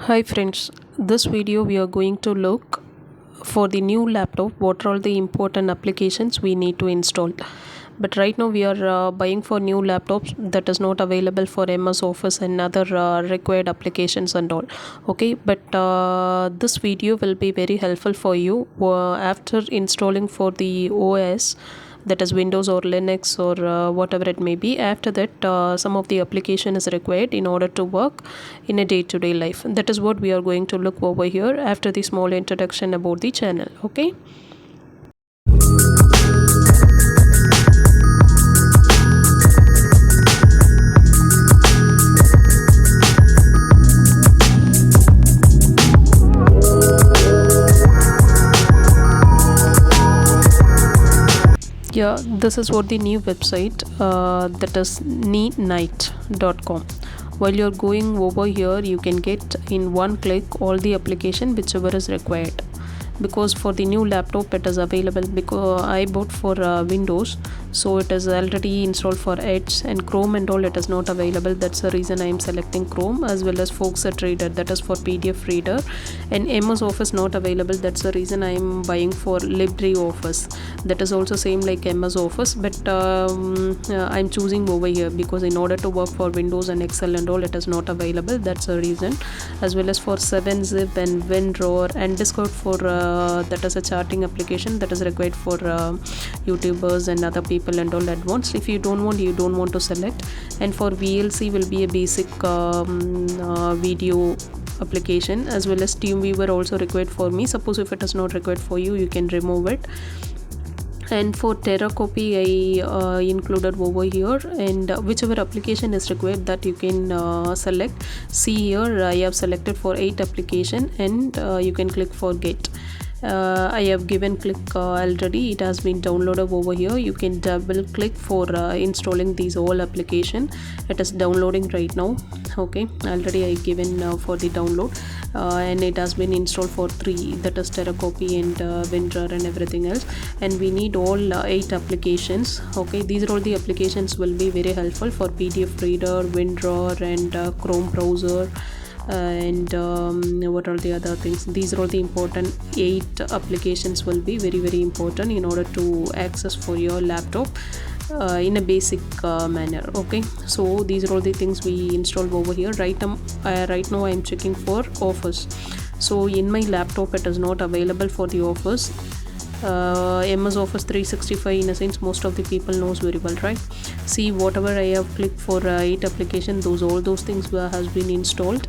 Hi friends, this video we are going to look for the new laptop what are all the important applications we need to install. But right now we are buying for new laptops that is not available for MS Office and other required applications and all. Okay, but this video will be very helpful for you after installing for the OS, that is Windows or Linux or whatever it may be. After that some of the application is required in order to work in a day-to-day life. That is what we are going to look over here after the small introduction about the channel. Okay. Yeah, this is what the new website that is neatnight.com. While you're going over here, you can get in one click all the application whichever is required. Because for the new laptop it is available, because I bought for Windows, so it is already installed for Edge, and Chrome and all it is not available. That's the reason I am selecting Chrome, as well as Foxit Reader, that is for PDF reader, and MS Office not available. That's the reason I am buying for LibreOffice, that is also same like MS Office, but I'm choosing over here because in order to work for Windows and Excel and all it is not available. That's the reason. As well as for 7-zip and WinRAR and Discord for that is a charting application that is required for YouTubers and other people and all advanced. If you don't want to select. And for VLC will be a basic video application, as well as TeamViewer also required for me. Suppose if it is not required for you, you can remove it. And for TerraCopy I included over here, and whichever application is required that you can select. See here I have selected for 8 application, and you can click for get. I have given click already. It has been downloaded over here. You can double click for installing these all application. It is downloading right now. Okay, already I given for the download, and it has been installed for 3, that is TerraCopy and WinRAR and everything else. And we need all 8 applications. Okay, these are all the applications will be very helpful for PDF reader, WinRAR, and Chrome browser, and what are the other things. These are all the important 8 applications will be very important in order to access for your laptop in a basic manner. Okay, so these are all the things we installed over here. Right now I am checking for Office. So in my laptop it is not available for the Office. MS Office 365 in a sense most of the people knows very well, right? See, whatever I have clicked for 8 application, all those things has been installed.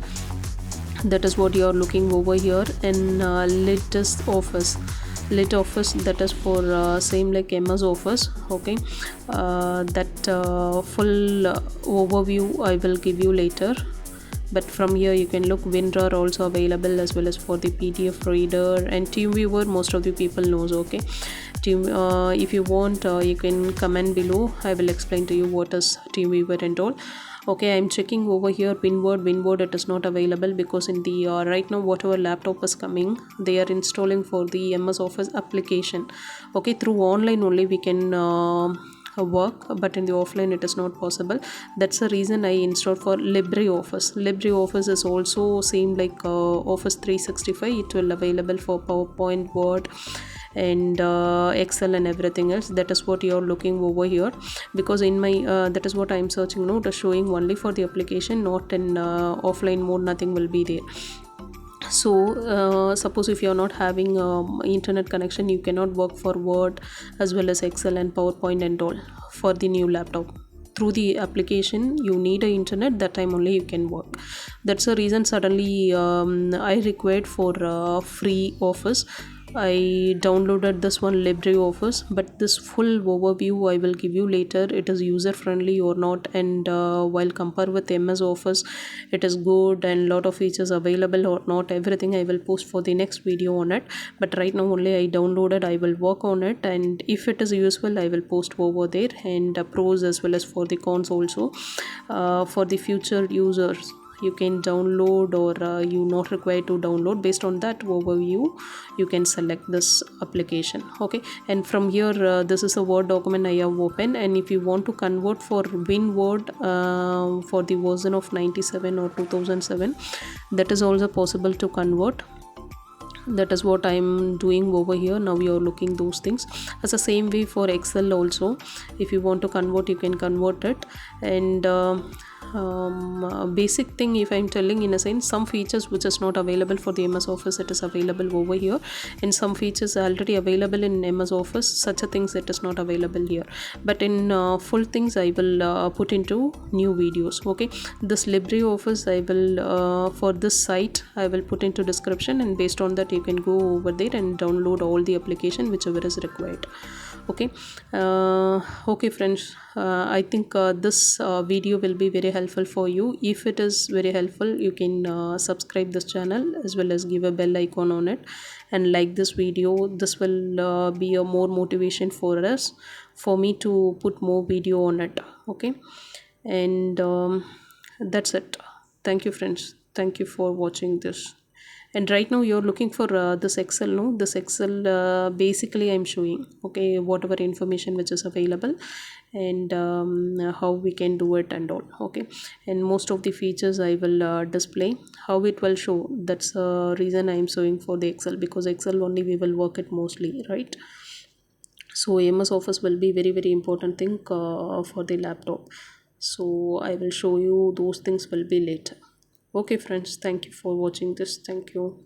That is what you are looking over here. And latest Office, that is for same like MS Office. Okay, that full overview I will give you later. But from here you can look WinRAR also available, as well as for the PDF reader, and TeamViewer most of the people knows. Okay, if you want you can comment below. I will explain to you what is TeamViewer and all. Okay, I'm checking over here WinWord it is not available, because in the right now whatever laptop is coming, they are installing for the MS Office application. Okay, through online only we can work, but in the offline it is not possible. That's the reason I installed for LibreOffice is also same like Office 365. It will available for PowerPoint, Word, and Excel and everything else. That is what you are looking over here, because in my that is what I am searching now. It is showing only for the application, not in offline mode. Nothing will be there. So suppose if you are not having internet connection, you cannot work for Word as well as Excel and PowerPoint and all for the new laptop. Through the application you need a internet, that time only you can work. That's the reason suddenly I required for free Office. I downloaded this one LibreOffice, but this full overview I will give you later. It is user friendly or not, and while compare with MS Office, it is good and lot of features available or not. Everything I will post for the next video on it. But right now only I downloaded. I will work on it, and if it is useful I will post over there, and pros as well as for the cons also for the future users. you can download, or you not required to download. Based on that overview, you can select this application. Okay, and from here, this is a Word document I have opened, and if you want to convert for WinWord for the version of 97 or 2007, that is also possible to convert. That is what I'm doing over here. Now you're looking those things. As the same way for Excel also, if you want to convert, you can convert it. And basic thing, if I'm telling, in a sense, some features which is not available for the MS Office, it is available over here, and some features are already available in MS Office, such a things it is not available here. But in full things I will put into new videos. Okay, this LibreOffice I will for this site I will put into description, and based on that you can go over there and download all the application whichever is required. Okay, okay friends, I think this video will be very helpful for you. If it is very helpful, you can subscribe this channel as well as give a bell icon on it, and like this video. This will be a more motivation for us, for me to put more video on it. Okay, and that's it. Thank you friends, thank you for watching this. And right now you're looking for this Excel. No, this Excel, basically I'm showing, okay, whatever information which is available, and how we can do it and all. Okay, and most of the features I will display how it will show. That's the reason I'm showing for the Excel, because Excel only we will work it mostly, right? So MS Office will be very very important thing for the laptop. So I will show you those things will be later. Okay friends, thank you for watching this. Thank you.